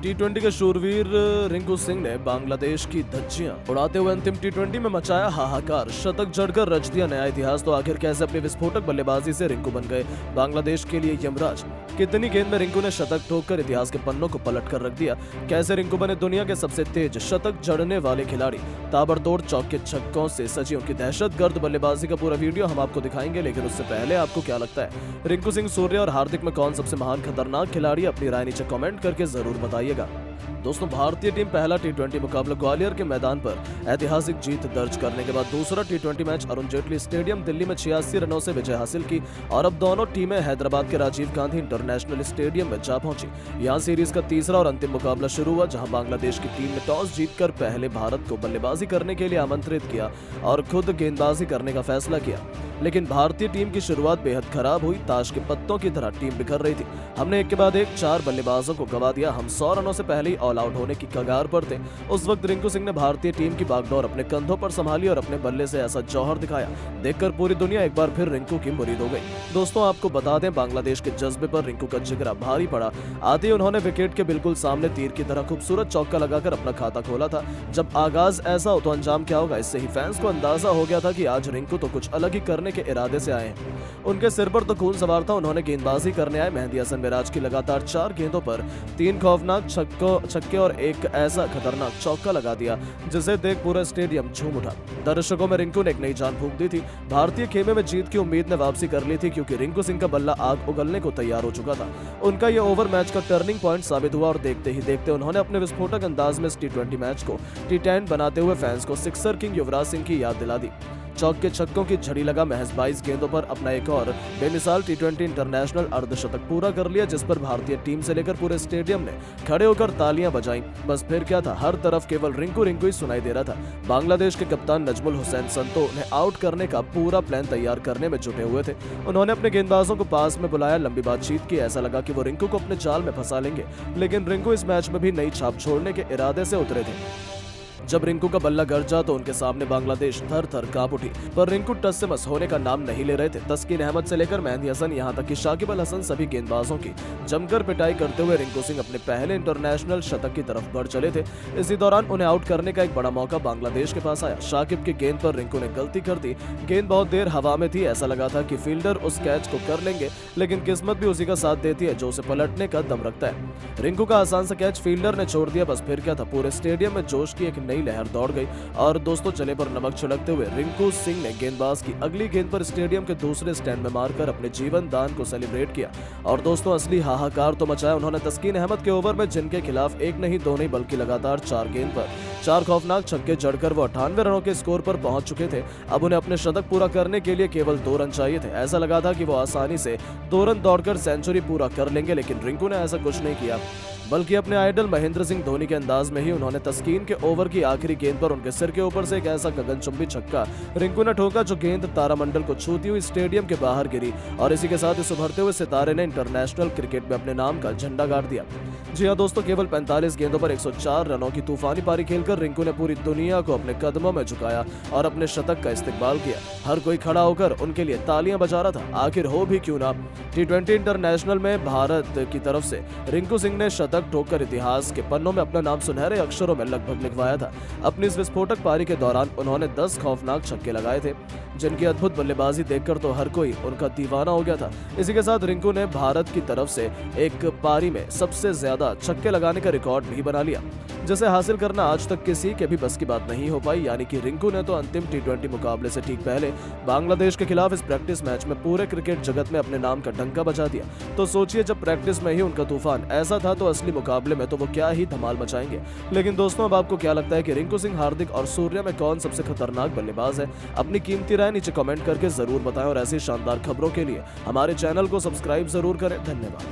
टी20 के शूरवीर रिंकू सिंह ने बांग्लादेश की धज्जियां उड़ाते हुए अंतिम टी20 में मचाया हाहाकार। शतक जड़कर रच दिया नया इतिहास। तो आखिर कैसे अपनी विस्फोटक बल्लेबाजी से रिंकू बन गए बांग्लादेश के लिए यमराज। कितनी गेंद में रिंकू ने शतक ठोककर इतिहास के पन्नों को पलट कर रख दिया। कैसे रिंकू बने दुनिया के सबसे तेज शतक जड़ने वाले खिलाड़ी। ताबड़तोड़ चौके छक्कों से सजियों की दहशतगर्द बल्लेबाजी का पूरा वीडियो हम आपको दिखाएंगे, लेकिन उससे पहले आपको क्या लगता है रिंकू सिंह, सूर्य और हार्दिक में कौन सबसे महान खतरनाक खिलाड़ी? अपनी राय नीचे कमेंट करके जरूर बताइएगा। दोस्तों, भारतीय टीम पहला टी20 मुकाबला ग्वालियर के मैदान पर ऐतिहासिक जीत दर्ज करने के बाद दूसरा टी20 मैच अरुण जेटली स्टेडियम दिल्ली में 86 रनों से विजय हासिल की और अब दोनों टीमें हैदराबाद के राजीव गांधी इंटरनेशनल स्टेडियम में जा पहुंची। यहां सीरीज का तीसरा और अंतिम मुकाबला शुरू हुआ, जहां बांग्लादेश की टीम ने टॉस जीतकर पहले भारत को बल्लेबाजी करने के लिए आमंत्रित किया और खुद गेंदबाजी करने का फैसला किया। लेकिन भारतीय टीम की शुरुआत बेहद खराब हुई। ताश के पत्तों की तरह टीम बिखर रही थी। हमने एक के बाद एक 4 बल्लेबाजों को गवा दिया। हम 100 रनों से पहले ही ऑल आउट होने की कगार पर थे। उस वक्त रिंकू सिंह ने भारतीय टीम की बागडोर अपने कंधों पर संभाली और अपने बल्ले से ऐसा जौहर दिखाया, देखकर पूरी दुनिया एक बार फिर रिंकू की मुरीद हो गई। दोस्तों, आपको बता दें, बांग्लादेश के जज्बे पर रिंकू का जिगरा भारी पड़ा। आते ही उन्होंने विकेट के बिल्कुल सामने तीर की तरह खूबसूरत चौका लगाकर अपना खाता खोला था। जब आगाज ऐसा हो तो अंजाम क्या होगा, इससे ही फैंस को अंदाजा हो गया था कि आज रिंकू तो कुछ अलग ही करने के इरादे से आए। उनके सिर पर तो खून सवार था। उन्होंने गेंदबाजी करने आए मेहदी हसन मिराज की लगातार 4 गेंदों पर 3 खौफनाक छक्के और एक ऐसा खतरनाक चौका लगा दिया जिसे देख पूरा स्टेडियम झूम उठा। दर्शकों में रिंकू ने एक नई जान फूंक दी थी। भारतीय खेमे में जीत की उम्मीद ने वापसी कर ली थी, क्योंकि रिंकू सिंह का बल्ला आग उगलने को तैयार हो चुका था। उनका यह ओवर मैच का टर्निंग पॉइंट साबित हुआ और देखते ही देखते उन्होंने अपने विस्फोटक अंदाज में इस टी20 मैच को टी10 बनाते हुए फैंस को सिक्सर किंग युवराज सिंह की याद दिला दी। चौक के छक्कों की झड़ी लगा महज 22 गेंदों पर अपना एक और बेमिसाल टी20 इंटरनेशनल अर्धशतक पूरा कर लिया, जिस पर भारतीय टीम से लेकर पूरे स्टेडियम ने खड़े होकर तालियां बजाईं। बस फिर क्या था, हर तरफ केवल रिंकू रिंकू ही सुनाई दे रहा था। बांग्लादेश के कप्तान नजमुल हुसैन संतो उन्हें आउट करने का पूरा प्लान तैयार करने में जुटे हुए थे। उन्होंने अपने गेंदबाजों को पास में बुलाया, लंबी बातचीत की। ऐसा लगा कि वो रिंकू को अपने जाल में फंसा लेंगे, लेकिन रिंकू इस मैच में भी नई छाप छोड़ने के इरादे से उतरे थे। जब रिंकू का बल्ला गरजा तो उनके सामने बांग्लादेश थर थर कांप उठी, पर रिंकू टस से मस होने का नाम नहीं ले रहे थे। तस्कीन अहमद से लेकर मेहदी हसन, यहाँ तक कि शाकिब अल हसन, सभी गेंदबाजों की जमकर पिटाई करते हुए रिंकू सिंह अपने पहले इंटरनेशनल शतक की तरफ बढ़ चले थे। इसी दौरान उन्हें आउट करने का एक बड़ा मौका बांग्लादेश के पास आया। शाकिब की गेंद पर रिंकू ने गलती कर दी। गेंद बहुत देर हवा में थी। ऐसा लगा था कि फील्डर उस कैच को कर लेंगे, लेकिन किस्मत भी उसी का साथ देती है जो उसे पलटने का दम रखता है। रिंकू का आसान सा कैच फील्डर ने छोड़ दिया। बस फिर क्या था, पूरे स्टेडियम में जोश की एक नई लहर दौड़ गई। और दोस्तों, चले पर नमक छिड़कते हुए रिंकू सिंह ने गेंदबाज की अगली गेंद पर स्टेडियम के दूसरे स्टैंड में मारकर अपने जीवन दान को सेलिब्रेट किया। और दोस्तों, असली हाहाकार तो मचाया उन्होंने तस्कीन अहमद के ओवर में, जिनके खिलाफ एक नहीं दो नहीं बल्कि लगातार 4 गेंद पर 4 खौफनाक छक्के जड़कर वो 98 रनों के स्कोर पर पहुंच चुके थे। अब उन्हें अपने शतक पूरा करने के लिए केवल 2 रन चाहिए थे। ऐसा लगा था कि वो आसानी से 2 रन दौड़कर सेंचुरी पूरा कर लेंगे, लेकिन रिंकू ने ऐसा कुछ नहीं किया, बल्कि अपने आइडल महेंद्र सिंह धोनी के अंदाज में ही उन्होंने तस्कीन के ओवर की आखिरी गेंद पर उनके सिर के ऊपर से एक ऐसा गगनचुंबी छक्का रिंकू ने ठोका जो गेंद तारामंडल को छूती हुई स्टेडियम के बाहर गिरी। और इसी के साथ इस उभरते हुए सितारे ने इंटरनेशनल क्रिकेट में अपने नाम का झंडा गाड़ दिया। जी हाँ दोस्तों, केवल 45 गेंदों पर 104 रनों की तूफानी पारी खेलकर रिंकू ने पूरी दुनिया को अपने कदमों में झुकाया और अपने शतक का इस्तेकबाल किया। हर कोई खड़ा होकर उनके लिए तालियां बजा रहा था। आखिर हो भी क्यों ना, टी20 इंटरनेशनल में भारत की तरफ से रिंकू सिंह ने शतक ठोककर इतिहास के पन्नों में अपना नाम सुनहरे अक्षरों में लगभग लिखवाया था। अपनी इस विस्फोटक पारी के दौरान उन्होंने 10 खौफनाक छक्के लगाए थे, जिनकी अद्भुत बल्लेबाजी देखकर तो हर कोई उनका दीवाना हो गया था। इसी के साथ रिंकू ने भारत की तरफ से एक पारी में सबसे ज्यादा छक्के लगाने का रिकॉर्ड भी बना लिया, जिसे हासिल करना आज तक किसी के भी बस की बात नहीं हो पाई। यानी कि रिंकू ने तो अंतिम टी20 मुकाबले से ठीक पहले बांग्लादेश के खिलाफ इस प्रैक्टिस मैच में पूरे क्रिकेट जगत में अपने नाम का डंका बजा दिया। तो सोचिए, जब प्रैक्टिस में ही उनका तूफान ऐसा था, तो असली मुकाबले में तो वो क्या ही धमाल मचाएंगे। लेकिन दोस्तों, अब आपको क्या लगता है कि रिंकू सिंह, हार्दिक और सूर्य में कौन सबसे खतरनाक बल्लेबाज है? अपनी कीमती राय नीचे कमेंट करके जरूर बताएं और ऐसी शानदार खबरों के लिए हमारे चैनल को सब्सक्राइब जरूर करें। धन्यवाद।